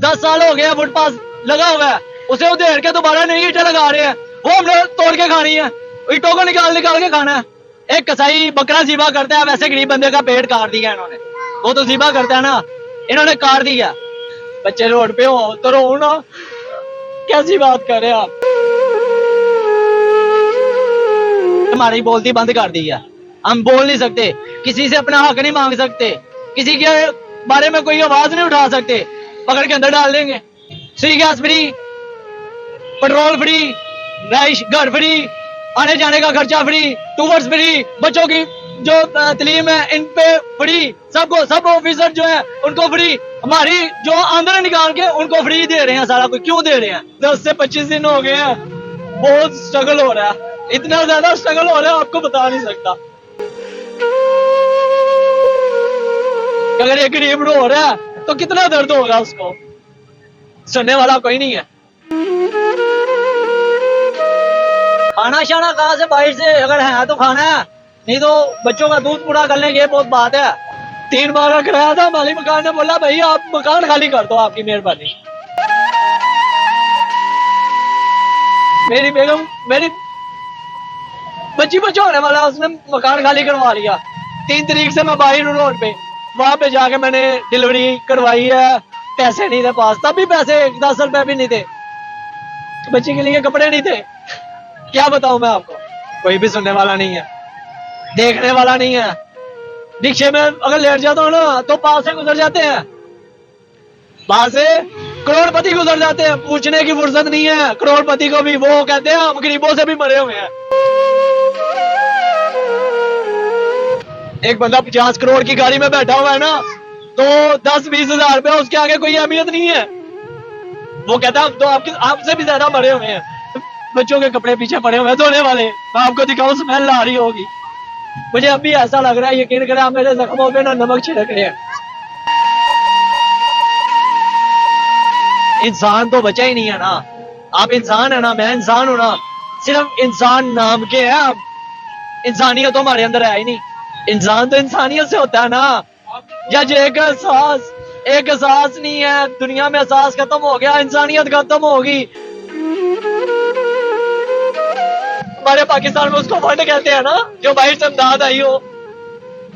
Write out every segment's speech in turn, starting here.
10 साल हो गया फुटपाथ लगा हुआ है, उसे उधेड़ के दोबारा नहीं ईटें लगा रहे हैं, वो हमने तोड़ के खानी है, ईटों को निकाल निकाल के खाना है। एक कसाई बकरा ज़िबा करता है, वैसे गरीब बंदे का पेट काट दिया इन्होंने। वो तो ज़िबा करता है ना, इन्होंने काट दिया। बच्चे रोड पे हो तो रो ना, कैसी बात कर रहे हैं आप। हमारी बोलती बंद कर दी है, हम बोल नहीं सकते, किसी से अपना हक नहीं मांग सकते, किसी के बारे में कोई आवाज नहीं उठा सकते, पकड़ के अंदर डाल देंगे। Free gas free, petrol free, राइश घर फ्री, आने जाने का खर्चा फ्री, टूवर्स फ्री, बच्चों की जो तालीम है इन पे फ्री, सबको सब ऑफिसर जो है उनको फ्री, हमारी जो आमदनी निकाल के उनको फ्री दे रहे हैं सारा कुछ। क्यों दे रहे हैं? 10 से 25 दिन हो गए हैं, बहुत स्ट्रगल हो रहा है, इतना ज्यादा स्ट्रगल हो रहा है आपको बता नहीं सकता। अगर एक गरीब रो रहा है तो कितना दर्द होगा उसको, सुनने वाला कोई नहीं है। खाना शाना कहाँ से बाहर से अगर है तो खाना है, नहीं तो बच्चों का दूध पूरा कर लेंगे, बहुत बात है। 3 बार का किराया था, मालिक मकान ने बोला भाई आप मकान खाली कर दो, आपकी मेहरबानी। मेरी बेगम, मेरी बच्ची बच्चा होने वाला, उसने मकान खाली करवा लिया। 3 तारीख से मैं बाहर हूँ रोड पे, वहां पे जाके मैंने डिलीवरी करवाई है, पैसे नहीं थे पास, तब भी पैसे 10 रुपए भी नहीं थे, बच्ची के लिए कपड़े नहीं थे। क्या बताऊं मैं आपको, कोई भी सुनने वाला नहीं है, देखने वाला नहीं है। रिक्शे में अगर लेट जाता हूँ ना तो पास से गुजर जाते हैं, पास से करोड़पति गुजर जाते हैं, पूछने की फुर्सत नहीं है करोड़पति को भी, वो कहते हैं हम गरीबों से भी मरे हुए हैं। एक बंदा 50 करोड़ की गाड़ी में बैठा हुआ है ना, तो 10-20 हजार रुपया उसके आगे कोई अहमियत नहीं है। वो कहता है तो आपसे भी ज्यादा मरे हुए हैं, बच्चों के कपड़े पीछे पड़े हुए हैं धोने वाले, मैं आपको दिखाऊं, स्मेल आ रही होगी। मुझे अभी ऐसा लग रहा है, यकीन करें आप मेरे जख्मों पे ना नमक छिड़क रहे हैं। इंसान तो बचा ही नहीं है ना, आप इंसान है ना, मैं इंसान हूं ना, सिर्फ इंसान नाम के है आप, इंसानियत तो हमारे अंदर है ही नहीं। इंसान तो इंसानियत से होता है ना। जज एक एहसास नहीं है दुनिया में, एहसास खत्म हो गया, इंसानियत खत्म होगी। हमारे पाकिस्तान में उसको फंड कहते हैं ना, जो बाहर से इमदाद आई हो,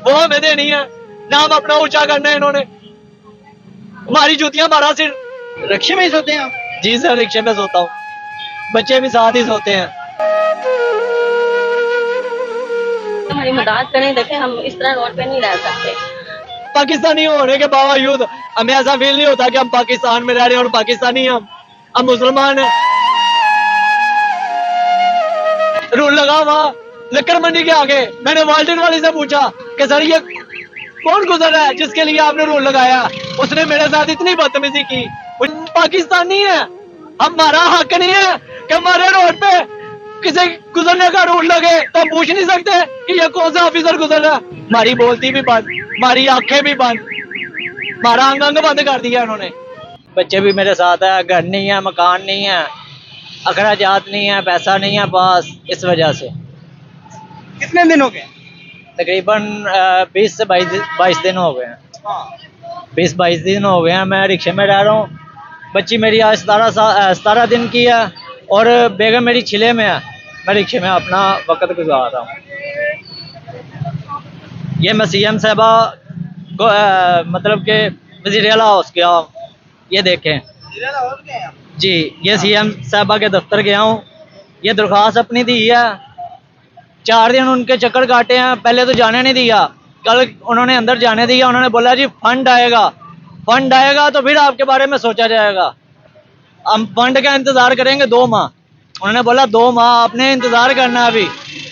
वो हमें देनी है, नाम अपना ऊंचा करना है इन्होंने। हमारी जूतियां 12 सिर। रिक्शे में ही सोते हैं आप? जी सर, रिक्शे में सोता हूँ, बच्चे भी साथ ही सोते हैं। हमारी मदद करें, देखें हम इस तरह रोड पे नहीं रह सकते। पाकिस्तानी होने के बावजूद हमें ऐसा फील नहीं होता कि हम पाकिस्तान में रह रहे हैं और पाकिस्तानी हम मुसलमान हैं। रूल लगा हुआ लक्कर मंडी के आगे, मैंने वाल्टिन वाले से पूछा कि सर ये कौन गुजर रहा है जिसके लिए आपने रूल लगाया, उसने मेरे साथ इतनी बदतमीजी की। पाकिस्तानी है, हमारा हक नहीं है कि हमारे रोड पे किसी गुजरने का रूल लगे तो हम पूछ नहीं सकते कि ये कौन सा ऑफिसर गुजर रहा है। हमारी बोलती भी बंद, हमारी आंखें भी बंद, हमारा अंग बंद कर दिया उन्होंने। बच्चे भी मेरे साथ है, घर नहीं है, मकान नहीं है, अखराजात नहीं है, पैसा नहीं है पास, इस वजह से। कितने दिन हो गए? तकरीबन 20 से 22 दिन हो गए हैं। 20-22 दिन हो गए हैं मैं रिक्शे में रह रहा हूँ। बच्ची मेरी आज 17 दिन की है और बेगम मेरी छिले में है। मैं रिक्शे में अपना वक्त गुजार रहा हूँ। ये मैं CM साहबा को मतलब के वज़ीर आला हाउस गया हूँ, ये देखें जी, ये CM साहबा के दफ्तर गया हूँ, ये दरख्वास्त अपनी दी है। 4 दिन उनके चक्कर काटे हैं, पहले तो जाने नहीं दिया, कल उन्होंने अंदर जाने दिया, उन्होंने बोला जी फंड आएगा तो फिर आपके बारे में सोचा जाएगा। हम फंड का इंतजार करेंगे 2 माह, उन्होंने बोला 2 माह आपने इंतजार करना है अभी,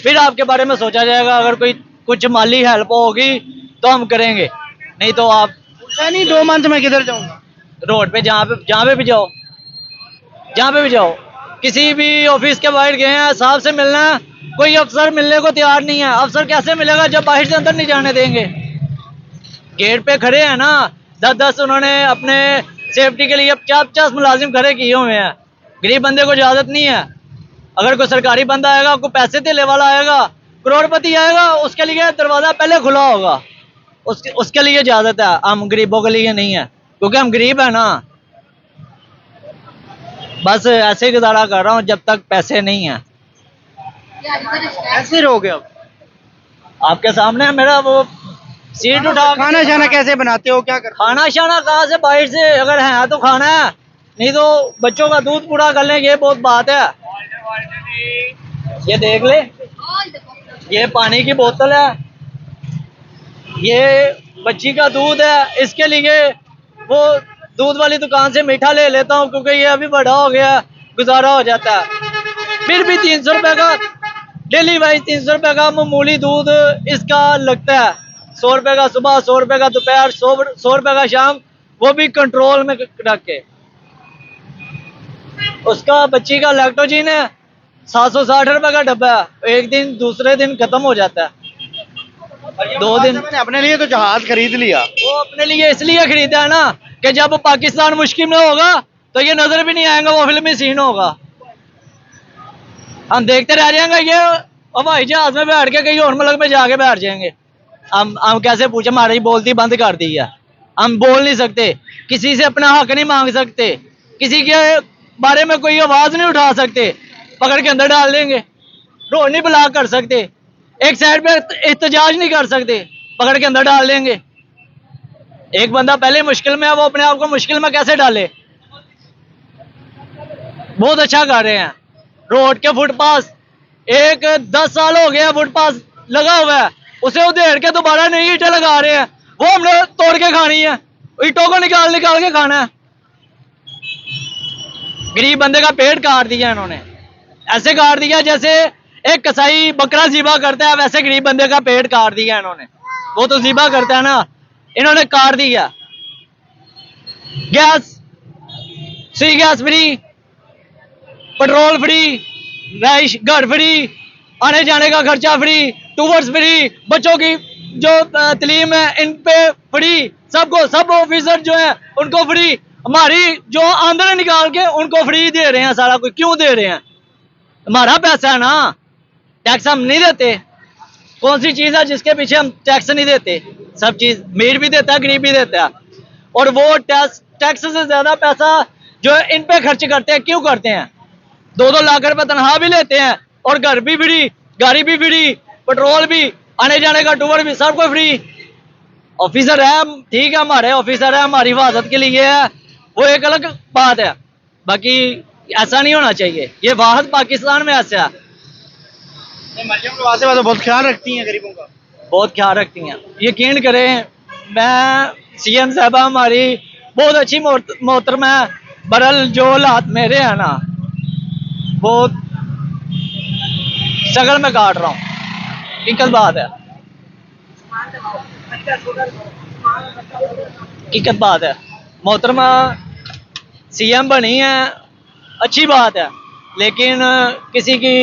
फिर आपके बारे में सोचा जाएगा, अगर कोई कुछ माली हेल्प होगी तो हम करेंगे, नहीं तो आप नहीं 2 मंथ में किधर जाऊंगा? रोड पे जहाँ पे भी जाओ, किसी भी ऑफिस के बाहर गए हैं, साहब से मिलना है, कोई अफसर मिलने को तैयार नहीं है। अफसर कैसे मिलेगा जब बाहर से अंदर नहीं जाने देंगे? गेट पे खड़े हैं ना, 10-10 उन्होंने अपने सेफ्टी के लिए 50 मुलाजिम खड़े किए हुए हैं। गरीब बंदे को इजाजत नहीं है, अगर कोई सरकारी बंदा आएगा, कोई पैसे देने वाला आएगा, करोड़पति आएगा, उसके लिए दरवाजा पहले खुला होगा, उसके लिए इजाजत है, हम गरीबों के लिए नहीं है, क्योंकि हम गरीब है ना। बस ऐसे ही गुजारा कर रहा हूँ जब तक पैसे नहीं हैं। ऐसे रहोगे अब? आपके सामने है मेरा वो सीट उठा के- खाना शाना कैसे बनाते हो, क्या करते हो? खाना शाना कहाँ से, बाहर से अगर है तो खाना है, नहीं तो बच्चों का दूध पूरा कर लें, ये बहुत बात है। ये देख ले, ये पानी की बोतल है, ये बच्ची का दूध है, इसके लिए वो दूध वाली दुकान से मीठा ले लेता हूँ क्योंकि ये अभी बड़ा हो गया, गुजारा हो जाता है। फिर भी 300 रुपए का डेली वाइज 300 रुपए का मामूली दूध इसका लगता है। 100 रुपए का सुबह, 100 रुपए का दोपहर, 100 रुपए का शाम, वो भी कंट्रोल में रख के। उसका बच्ची का लैक्टोजीन है 760 रुपए का डब्बा है, एक दिन दूसरे दिन खत्म हो जाता है। 2 दिन मैंने अपने लिए तो जहाज खरीद लिया। वो अपने लिए इसलिए खरीदा है ना कि जब पाकिस्तान मुश्किल में होगा तो ये नजर भी नहीं आएगा, वो फिल्मी सीन होगा, हम देखते रह जाएंगे। ये हवाई जहाज में बैठ के कहीं और मुल्क में जाके बैठ जाएंगे। हम कैसे पूछे, हमारी बोलती बंद कर दी है, हम बोल नहीं सकते, किसी से अपना हक नहीं मांग सकते, किसी के बारे में कोई आवाज नहीं उठा सकते, पकड़ के अंदर डाल देंगे। रोड नहीं ब्लॉक कर सकते, एक साइड पे एहतजाज नहीं कर सकते, पकड़ के अंदर डाल देंगे। एक बंदा पहले मुश्किल में है, वो अपने आप को मुश्किल में कैसे डाले। बहुत अच्छा कर रहे हैं रोड के फुटपाथ, एक 10 साल हो गया फुटपाथ लगा हुआ है, उसे उधेड़ के दोबारा नई ईंटें लगा रहे हैं, वो हमने तोड़ के खानी है, ईंटों को निकाल निकाल के खाना है। गरीब बंदे का पेट काट दिया इन्होंने, ऐसे काट दिया जैसे एक कसाई बकरा ज़िबा करता है, वैसे गरीब बंदे का पेट काट दिया इन्होंने। वो तो ज़िबा करता है ना, इन्होंने काट दिया। Gas, free gas free, petrol free, रहाइश घर फ्री, आने जाने का खर्चा फ्री, टूवर्स फ्री, बच्चों की जो तालीम है इन पे फ्री, सबको, सब ऑफिसर जो है उनको फ्री, हमारी जो आमदनी निकाल के उनको फ्री दे रहे हैं सारा कुछ। क्यों दे रहे हैं? हमारा पैसा है ना, टैक्स हम नहीं देते। कौन सी चीज है जिसके पीछे हम टैक्स नहीं देते? सब चीज अमीर भी देता है, गरीब भी देता है, और वो टैक्स से ज्यादा पैसा जो है इन पे खर्च करते हैं। क्यों करते हैं? 2-2 लाख रुपए तनख्वाह भी लेते हैं और घर भी फ्री, गाड़ी भी फ्री, पेट्रोल भी, आने जाने का टूर भी, सब कुछ फ्री। ऑफिसर है, ठीक है, हमारे ऑफिसर है, हमारी हिफाजत के लिए है, वो एक अलग बात है, बाकी ऐसा नहीं होना चाहिए। ये वाहद पाकिस्तान में ऐसा है। तो बहुत ख्याल रखती हैं गरीबों का, बहुत ख्याल रखती हैं, यकीन करें। मैं सीएम साहबा हमारी बहुत अच्छी मोहतरमा है, बरल जो हालात मेरे हैं ना, बहुत शक्ल में काट रहा हूँ, हकीकत बात है, हकीकत बात है। मोहतरमा सीएम बनी है, अच्छी बात है, लेकिन किसी की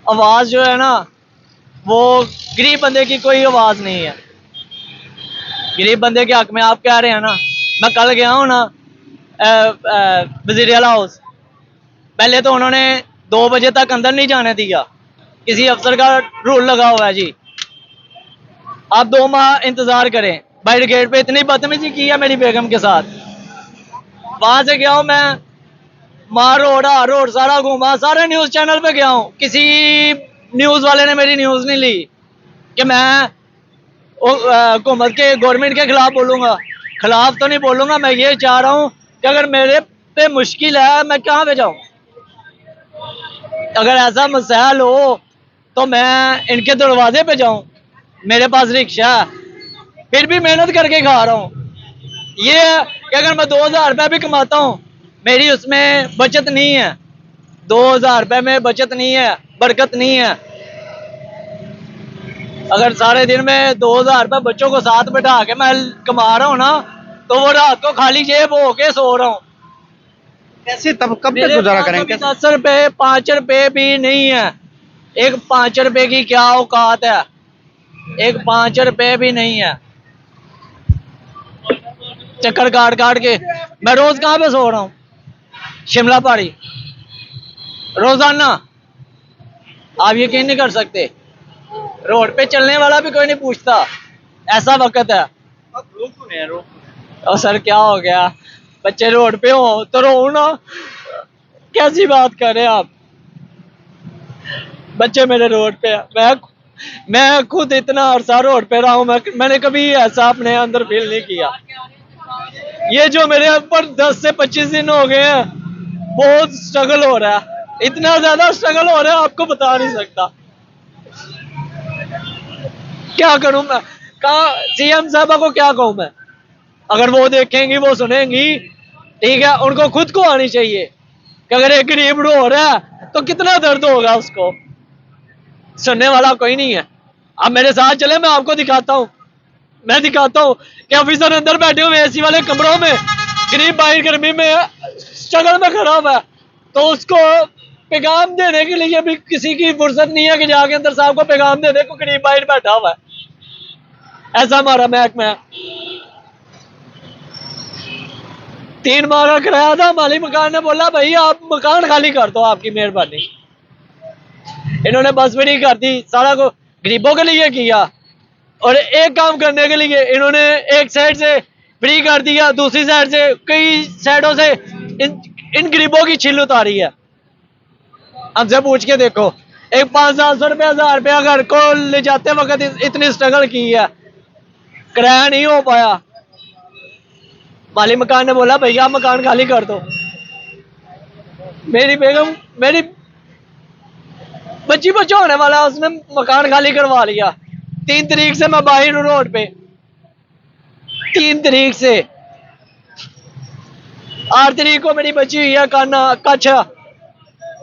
आवाज जो है ना, वो गरीब बंदे की कोई आवाज नहीं है। गरीब बंदे के हक में आप कह रहे हैं ना। मैं कल गया हूँ ना वजीर आला हाउस, पहले तो उन्होंने 2 बजे तक अंदर नहीं जाने दिया, किसी अफसर का रूल लगा हुआ है जी। आप 2 माह इंतजार करें। बाहर गेट पे इतनी बदतमीजी की है मेरी बेगम के साथ। वहां से गया हूँ मैं, मार रोड सारा घूमा, सारे न्यूज चैनल पे गया हूँ, किसी न्यूज वाले ने मेरी न्यूज नहीं ली कि मैं हुकूमत के, गवर्नमेंट के खिलाफ बोलूंगा। खिलाफ तो नहीं बोलूंगा, मैं ये चाह रहा हूँ कि अगर मेरे पे मुश्किल है, मैं कहाँ पे जाऊँ? अगर ऐसा मसाइल हो तो मैं इनके दरवाजे पे जाऊं। मेरे पास रिक्शा है, फिर भी मेहनत करके खा रहा हूँ। ये है कि अगर मैं 2000 रुपये भी कमाता हूँ, मेरी उसमें बचत नहीं है, 2000 रुपये में बचत नहीं है, बरकत नहीं है। अगर सारे दिन में 2000 रुपये बच्चों को साथ बैठा के मैं कमा रहा हूँ ना, तो वो रात को खाली जेब होके सो रहा हूँ। कैसे तब कब तक गुजारा करेंगे? 10 रुपए 5 रुपए भी नहीं है, एक 5 रुपए की क्या औकात है, एक 5 रुपए भी नहीं है। चक्कर काट काट के मैं रोज कहाँ पे सो रहा हूँ? शिमला पहाड़ी रोजाना, आप यकीन नहीं कर सकते। रोड पे चलने वाला भी कोई नहीं पूछता, ऐसा वक्त है। और सर क्या हो गया? बच्चे रोड पे हो तो रो ना, कैसी बात कर रहे हैं आप? बच्चे मेरे रोड पे है, मैं खुद इतना अरसा रोड पे रहा हूँ, मैंने कभी ऐसा अपने अंदर फील नहीं किया। ये जो मेरे ऊपर 10 से 25 दिन हो गए हैं, बहुत स्ट्रगल हो रहा है, इतना ज्यादा स्ट्रगल हो रहा है आपको बता नहीं सकता। क्या करूं मैं? कहा सीएम साहबा को क्या कहूं मैं? अगर वो देखेंगी, वो सुनेंगी, ठीक है, उनको खुद को आनी चाहिए कि अगर एक गरीब रो रहा है तो कितना दर्द होगा उसको। सुनने वाला कोई नहीं है। आप मेरे साथ चले, मैं आपको दिखाता हूँ, मैं दिखाता हूँ कि ऑफिसर अंदर बैठे हुए एसी वाले कमरों में, गरीब भाई गर्मी में स्ट्रगल में खड़ा हुआ है, तो उसको पैगाम देने के लिए भी किसी की फुर्सत नहीं है कि जाके अंदर साहब को पैगाम दे दे, को गरीब भाई बैठा हुआ है। ऐसा हमारा महकमा है। 3 माह का किराया था, मालिक मकान ने बोला भाई आप मकान खाली कर दो, आपकी मेहरबानी। इन्होंने बस फ्री कर दी, सारा को गरीबों के लिए किया, और एक काम करने के लिए इन्होंने एक साइड से फ्री कर दिया, दूसरी साइड से कई साइडों से इन गरीबों की छिल उतारी है। हमसे पूछ के देखो, एक 500-700 रुपया 1000 रुपया घर को ले जाते वक्त इतनी स्ट्रगल की है, किराया नहीं हो पाया। मालिक मकान ने बोला भैया मकान खाली कर दो। मेरी बेगम, मेरी बच्ची बच्चा होने वाला, उसने मकान खाली करवा लिया। 3 तारीख से मैं बाहर हूँ रोड पे, 3 तारीख से। 8 तारीख को मेरी बच्ची हुई है कच्छ।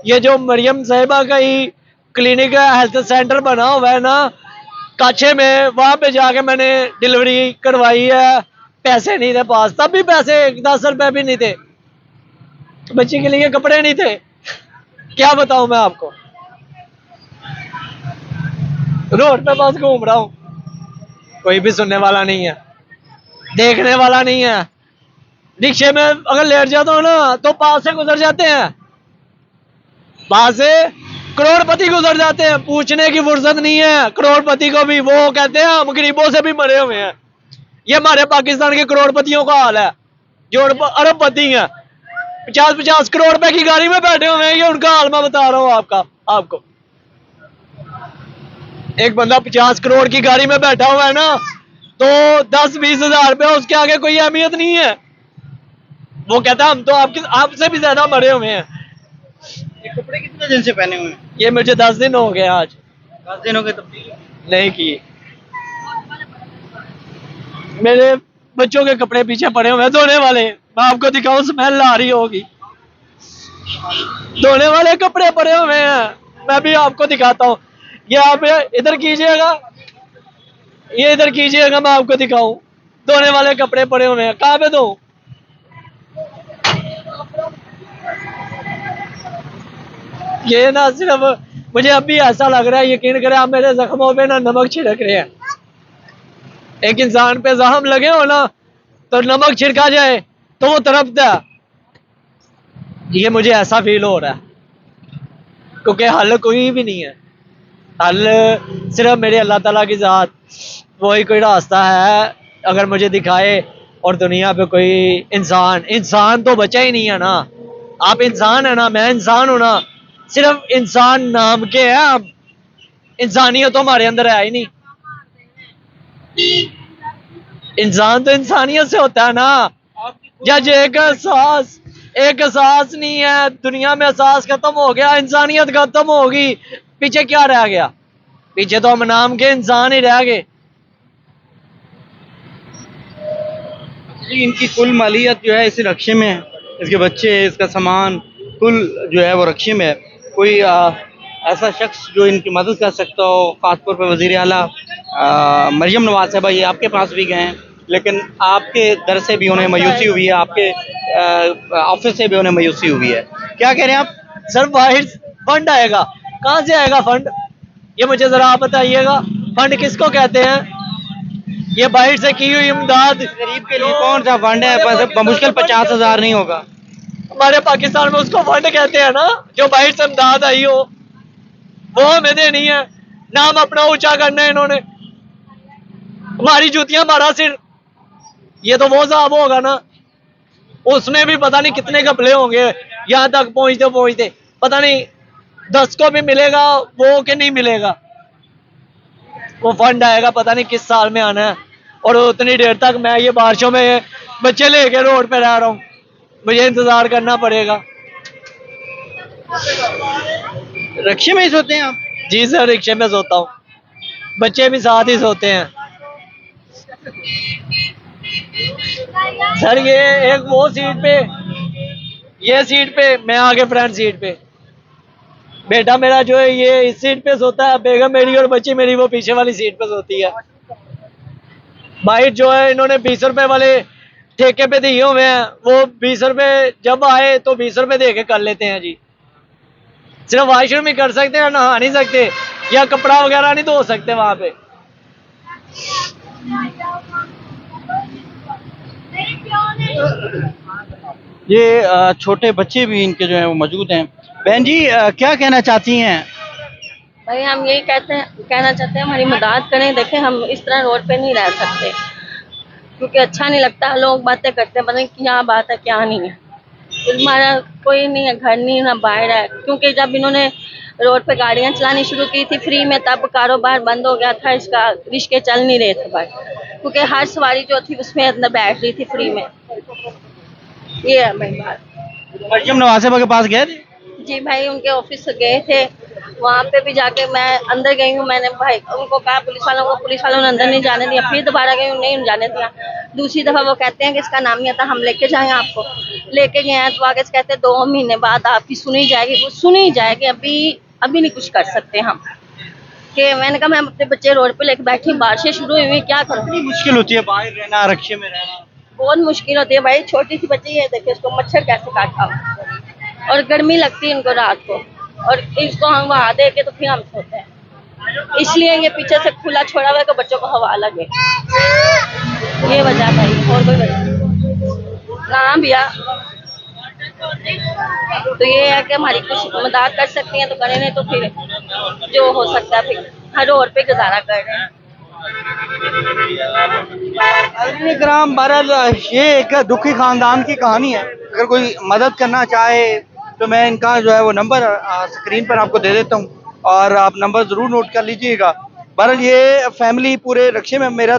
ये जो मरियम साहिबा का ही क्लिनिक है, हेल्थ सेंटर बना हुआ है ना काछे में, वहां पे जाके मैंने डिलीवरी करवाई है। पैसे नहीं थे पास, तब भी पैसे 10 रुपए भी नहीं थे, बच्ची के लिए कपड़े नहीं थे। क्या बताऊं मैं आपको, रोड पे बस घूम रहा हूँ, कोई भी सुनने वाला नहीं है, देखने वाला नहीं है। रिक्शे में अगर लेट जाता हूँ ना तो पास से गुजर जाते हैं, पास से करोड़पति गुजर जाते हैं, पूछने की फुर्सत नहीं है करोड़पति को भी। वो कहते हैं हम गरीबों से भी मरे हुए हैं। ये हमारे पाकिस्तान के करोड़पतियों का हाल है, जो अरबपति हैं, 50-50 करोड़ रुपए की गाड़ी में बैठे हुए हैं। ये उनका हाल मैं बता रहा हूँ आपको। एक बंदा 50 करोड़ की गाड़ी में बैठा हुआ है ना, तो 10-20 हजार रुपया उसके आगे कोई अहमियत नहीं है। वो कहता है हम तो आपसे भी ज्यादा मरे हुए हैं। ये कपड़े कितने दिन से पहने हुए हैं? ये मुझे 10 दिन हो गए, आज 10 दिन हो गए तब्दीली नहीं की। मेरे बच्चों के कपड़े पीछे पड़े हुए हैं धोने वाले, मैं आपको दिखाऊं, स्मेल आ रही होगी, धोने वाले कपड़े पड़े हुए हैं। मैं भी आपको दिखाता हूँ, ये आप इधर कीजिएगा, ये इधर कीजिएगा, मैं आपको दिखाऊं, धोने वाले कपड़े पड़े हुए हैं। कहाँ पे धो? ये ना सिर्फ मुझे अभी ऐसा लग रहा है, यकीन करें आप, मेरे जख्मों पे ना नमक छिड़क रहे हैं। एक इंसान पे जख्म लगे हो ना, तो नमक छिड़का जाए तो वो तड़पता है। ये मुझे ऐसा फील हो रहा है, क्योंकि हल कोई भी नहीं है। हल सिर्फ मेरे अल्लाह ताला की ज़ात, वही कोई रास्ता है अगर मुझे दिखाए। और दुनिया पे कोई इंसान तो बचा ही नहीं है ना। आप इंसान है ना, मैं इंसान हूं ना, सिर्फ इंसान नाम के हैं आप, इंसानियत तो हमारे अंदर है ही नहीं। इंसान तो इंसानियत से होता है ना। जज एक एहसास नहीं है दुनिया में, एहसास खत्म हो गया, इंसानियत खत्म होगी, पीछे क्या रह गया? पीछे तो हम नाम के इंसान ही रह गए। जी, इनकी कुल मालियत जो है इस रक्शे में है, इसके बच्चे, इसका सामान कुल जो है वो रक्शे में है। कोई ऐसा शख्स जो इनकी मदद कर सकता हो, खासतौर पर वज़ीर आला मरियम नवाज साहबा, ये आपके पास भी गए हैं, लेकिन आपके दर से भी उन्हें मायूसी हुई है, आपके ऑफिस से भी उन्हें मायूसी हुई है। क्या कह रहे हैं आप? सर बाहर फंड आएगा, कहाँ से आएगा फंड? ये मुझे जरा आप बताइएगा, फंड किसको कहते हैं? ये बाहर से की हुई इमदाद गरीब के लिए कौन सा फंड है? बमुश्किल 50,000 नहीं होगा। हमारे पाकिस्तान में उसको फंड कहते हैं ना, जो बाहर से इमदाद आई हो, वो हमें देनी है। नाम अपना ऊंचा करना है इन्होंने, हमारी जूतियां हमारा सिर, ये तो वो साहब होगा ना। उसमें भी पता नहीं कितने घपले होंगे, यहाँ तक पहुंचते पहुंचते पता नहीं 10 को भी मिलेगा वो कि नहीं मिलेगा। वो फंड आएगा पता नहीं किस साल में आना है, और उतनी देर तक मैं ये बारिशों में बच्चे लेके रोड पे रह रहा हूँ, मुझे इंतजार करना पड़ेगा। रिक्शे में ही सोते हैं आप? जी सर, रिक्शे में सोता हूँ, बच्चे भी साथ ही सोते हैं। सर ये एक वो सीट पे, ये सीट पे, मैं आगे फ्रंट सीट पे, बेटा मेरा जो है ये इस सीट पे सोता है, बेगम मेरी और बच्ची मेरी वो पीछे वाली सीट पे सोती है। बाइट जो है इन्होंने 20 रुपए वाले ठेके पे दिए हुए हैं, वो 20 रुपए जब आए तो 20 रुपए दे के कर लेते हैं जी। सिर्फ वॉशरूम ही कर सकते हैं, नहा नहीं सकते या कपड़ा वगैरह नहीं धो सकते वहां पे। ये छोटे बच्चे भी इनके जो है वो मौजूद हैं। बहन जी क्या कहना चाहती हैं? भाई हम यही कहना चाहते हैं, हमारी मदद करें। देखें हम इस तरह रोड पे नहीं रह सकते, क्योंकि अच्छा नहीं लगता। लोग बातें करते हैं, पता नहीं क्या बात है क्या नहीं है। हमारा कोई नहीं है, घर नहीं ना बाहर है, क्योंकि जब इन्होंने रोड पे गाड़ियां चलानी शुरू की थी फ्री में, तब कारोबार बंद हो गया था इसका, रिश्के चल नहीं रहे थे भाई, क्योंकि हर सवारी जो थी उसमें अंदर बैठ रही थी फ्री में। ये है मेरी बात। मरियम नवाज़ के पास गए थे? जी भाई उनके ऑफिस से गए थे, वहाँ पे भी जाके मैं अंदर गई हूँ। मैंने भाई उनको कहा, पुलिस वालों ने अंदर नहीं जाने दिया। फिर दोबारा गई हूँ, नहीं जाने दिया। दूसरी दफा वो कहते हैं कि इसका नाम नहीं आता, हम लेके जाएं आपको। लेके गए हैं तो आगे से कहते हैं 2 महीने बाद आपकी सुनी जाएगी। वो सुनी जाएगी, अभी नहीं कुछ कर सकते हम। कि मैंने कहा मैं अपने बच्चे रोड पे लेके बैठी, बारिशें शुरू हुई हुई, क्या करूँ। कितनी मुश्किल होती है बाहर रहना, रिक्शे में रहना? बहुत मुश्किल होती है भाई। छोटी सी बच्ची है, देखिए उसको मच्छर कैसे काटा हुआ, और गर्मी लगती है इनको रात को, और इसको हम वहा दे के तो फिर हम सोते हैं। इसलिए ये पीछे से खुला छोड़ा हुआ है कि बच्चों को हवा लगे। ये वजह भाई, और कोई वजह नहीं। हाँ भैया, तो ये है कि हमारी कुछ मदद कर सकती हैं तो करें, नहीं तो फिर जो हो सकता है फिर हर रोड पे गुजारा कर रहे हैं। ग्राम बहरहाल ये एक दुखी खानदान की कहानी है। अगर कोई मदद करना चाहे तो मैं इनका जो है वो नंबर स्क्रीन पर आपको दे देता हूँ, और आप नंबर ज़रूर नोट कर लीजिएगा। बहरहाल ये फैमिली पूरे रिक्शे में, मेरे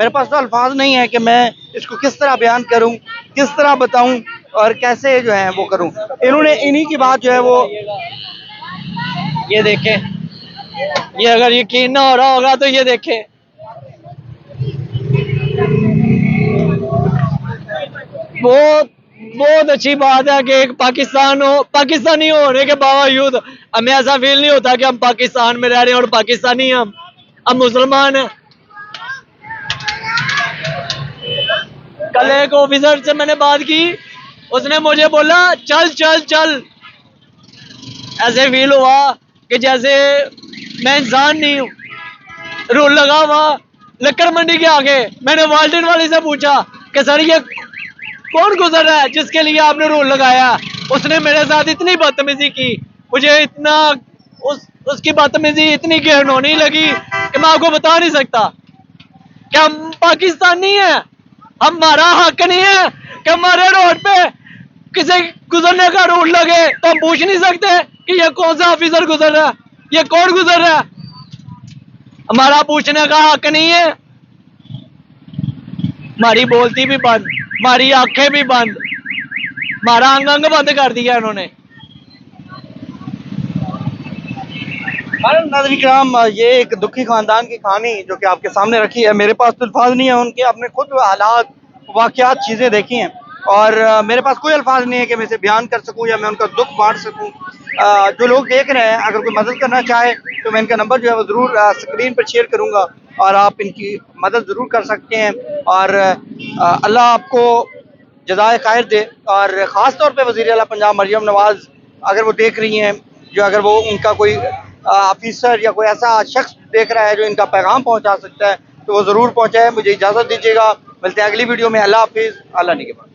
पास तो अल्फाज नहीं है कि मैं इसको किस तरह बयान करूँ, किस तरह बताऊँ और कैसे जो है वो करूँ। इन्होंने इन्हीं की बात जो है वो, ये देखें, ये अगर यकीन ना हो रहा होगा तो ये देखें, बहुत अच्छी बात है कि एक पाकिस्तानी होने के बावजूद हमें ऐसा फील नहीं होता कि हम पाकिस्तान में रह रहे हैं और पाकिस्तानी हम मुसलमान हैं। कल एक ऑफिसर से मैंने बात की, उसने मुझे बोला चल चल चल, ऐसे फील हुआ कि जैसे मैं इंसान नहीं हूँ। रूल लगा हुआ लक्कर मंडी के आगे, मैंने वाल्टिन वाले से पूछा कि सर ये कौन गुजर रहा है जिसके लिए आपने रूल लगाया। उसने मेरे साथ इतनी बदतमीजी की, मुझे इतना उसकी बदतमीजी इतनी घिनौनी लगी कि मैं आपको बता नहीं सकता। क्या हम पाकिस्तानी हैं? हमारा हक नहीं है कि हमारे रोड पे किसी गुजरने का रूल लगे तो हम पूछ नहीं सकते कि ये कौन सा ऑफिसर गुजर रहा है, ये कौन गुजर रहा है? हमारा पूछने का हक नहीं है। हमारी बोलती भी बंद, हमारी आंखें भी बंद, हमारा अंग अंग बंद कर दिया इन्होंने। नाज़रीन किराम, ये एक दुखी खानदान की कहानी जो कि आपके सामने रखी है। मेरे पास तो अल्फाज नहीं है, उनके अपने खुद हालात, वाक़यात, चीज़ें देखी हैं, और मेरे पास कोई अल्फाज नहीं है कि मैं इसे बयान कर सकूं या मैं उनका दुख बांट सकूं। जो लोग देख रहे हैं, अगर कोई मदद करना चाहे तो मैं इनका नंबर जो है वो ज़रूर स्क्रीन पर शेयर करूँगा, और आप इनकी मदद ज़रूर कर सकते हैं। और अल्लाह आपको जज़ाए खैर दे। और ख़ास तौर पे वज़ीर आला पंजाब मरियम नवाज़ अगर वो देख रही हैं, जो अगर वो उनका कोई ऑफिसर या कोई ऐसा शख्स देख रहा है जो इनका पैगाम पहुंचा सकता है तो वो ज़रूर पहुंचाए। मुझे इजाज़त दीजिएगा, मिलते हैं अगली वीडियो में। अल्लाह हाफिज़, अल्लाह निगहबान।